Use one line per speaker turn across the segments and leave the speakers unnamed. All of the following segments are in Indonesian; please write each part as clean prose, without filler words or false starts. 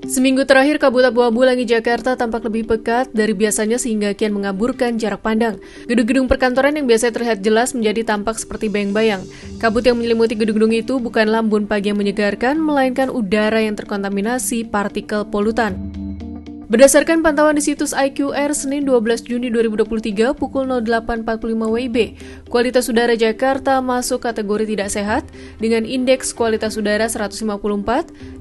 Seminggu terakhir, kabut abu-abu langit Jakarta tampak lebih pekat dari biasanya sehingga kian mengaburkan jarak pandang. Gedung-gedung perkantoran yang biasa terlihat jelas menjadi tampak seperti bayang-bayang. Kabut yang menyelimuti gedung-gedung itu bukanlah embun pagi yang menyegarkan, melainkan udara yang terkontaminasi partikel polutan. Berdasarkan pantauan di situs IQR Senin 12 Juni 2023 pukul 08.45 WIB, kualitas udara Jakarta masuk kategori tidak sehat dengan indeks kualitas udara 154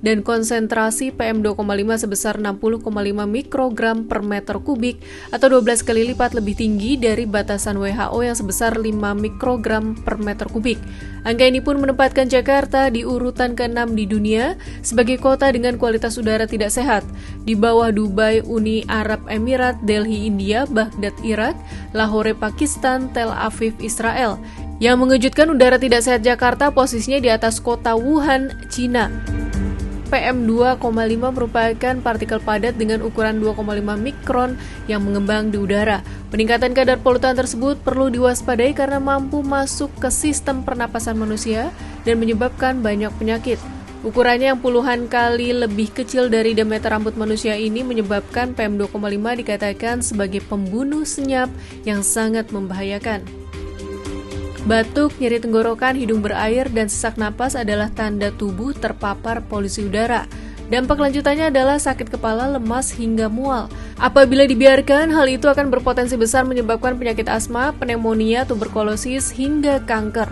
dan konsentrasi PM2,5 sebesar 60,5 mikrogram per meter kubik atau 12 kali lipat lebih tinggi dari batasan WHO yang sebesar 5 mikrogram per meter kubik. Angka ini pun menempatkan Jakarta di urutan ke-6 di dunia sebagai kota dengan kualitas udara tidak sehat, di bawah Dubai, Uni Arab Emirat, Delhi, India, Baghdad, Irak, Lahore, Pakistan, Tel Aviv, Israel. Yang mengejutkan, udara tidak sehat Jakarta posisinya di atas kota Wuhan, Cina. PM2,5 merupakan partikel padat dengan ukuran 2,5 mikron yang mengembang di udara. Peningkatan kadar polutan tersebut perlu diwaspadai karena mampu masuk ke sistem pernapasan manusia dan menyebabkan banyak penyakit. Ukurannya yang puluhan kali lebih kecil dari diameter rambut manusia ini menyebabkan PM2,5 dikatakan sebagai pembunuh senyap yang sangat membahayakan. Batuk, nyeri tenggorokan, hidung berair, dan sesak napas adalah tanda tubuh terpapar polusi udara. Dampak lanjutannya adalah sakit kepala, lemas, hingga mual. Apabila dibiarkan, hal itu akan berpotensi besar menyebabkan penyakit asma, pneumonia, tuberkulosis, hingga kanker.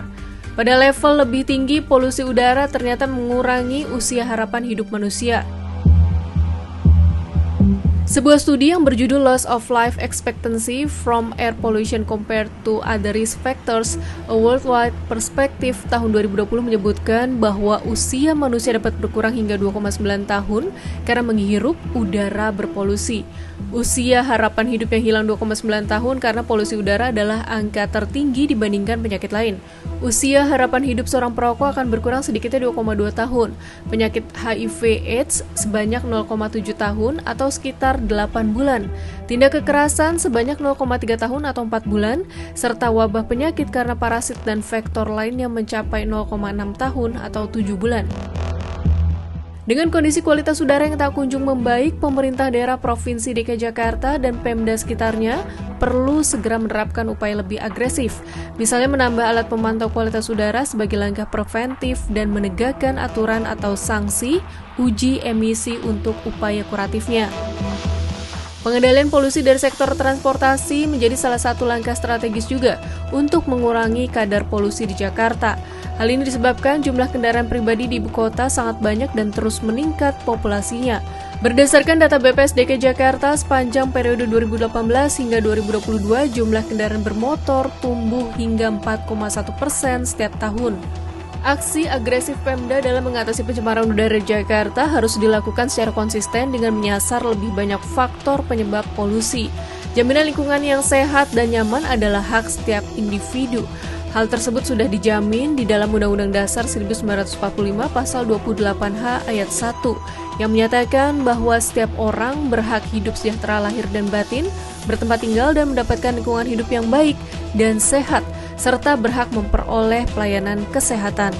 Pada level lebih tinggi, polusi udara ternyata mengurangi usia harapan hidup manusia. Sebuah studi yang berjudul Loss of Life Expectancy from Air Pollution Compared to Other Risk Factors, A Worldwide Perspective tahun 2020 menyebutkan bahwa usia manusia dapat berkurang hingga 2,9 tahun karena menghirup udara berpolusi. Usia harapan hidup yang hilang 2,9 tahun karena polusi udara adalah angka tertinggi dibandingkan penyakit lain. Usia harapan hidup seorang perokok akan berkurang sedikitnya 2,2 tahun. Penyakit HIV/AIDS sebanyak 0,7 tahun atau sekitar 8 bulan. Tindak kekerasan sebanyak 0,3 tahun atau 4 bulan, serta wabah penyakit karena parasit dan faktor lain yang mencapai 0,6 tahun atau 7 bulan. Dengan kondisi kualitas udara yang tak kunjung membaik, pemerintah daerah Provinsi DKI Jakarta dan Pemda sekitarnya perlu segera menerapkan upaya lebih agresif, misalnya menambah alat pemantau kualitas udara sebagai langkah preventif dan menegakkan aturan atau sanksi uji emisi untuk upaya kuratifnya. Pengendalian polusi dari sektor transportasi menjadi salah satu langkah strategis juga untuk mengurangi kadar polusi di Jakarta. Hal ini disebabkan jumlah kendaraan pribadi di ibu kota sangat banyak dan terus meningkat populasinya. Berdasarkan data BPS DKI Jakarta, sepanjang periode 2018 hingga 2022, jumlah kendaraan bermotor tumbuh hingga 4,1% setiap tahun. Aksi agresif Pemda dalam mengatasi pencemaran udara Jakarta harus dilakukan secara konsisten dengan menyasar lebih banyak faktor penyebab polusi. Jaminan lingkungan yang sehat dan nyaman adalah hak setiap individu. Hal tersebut sudah dijamin di dalam Undang-Undang Dasar 1945 Pasal 28H Ayat 1 yang menyatakan bahwa setiap orang berhak hidup sejahtera lahir dan batin, bertempat tinggal dan mendapatkan lingkungan hidup yang baik dan sehat, serta berhak memperoleh pelayanan kesehatan.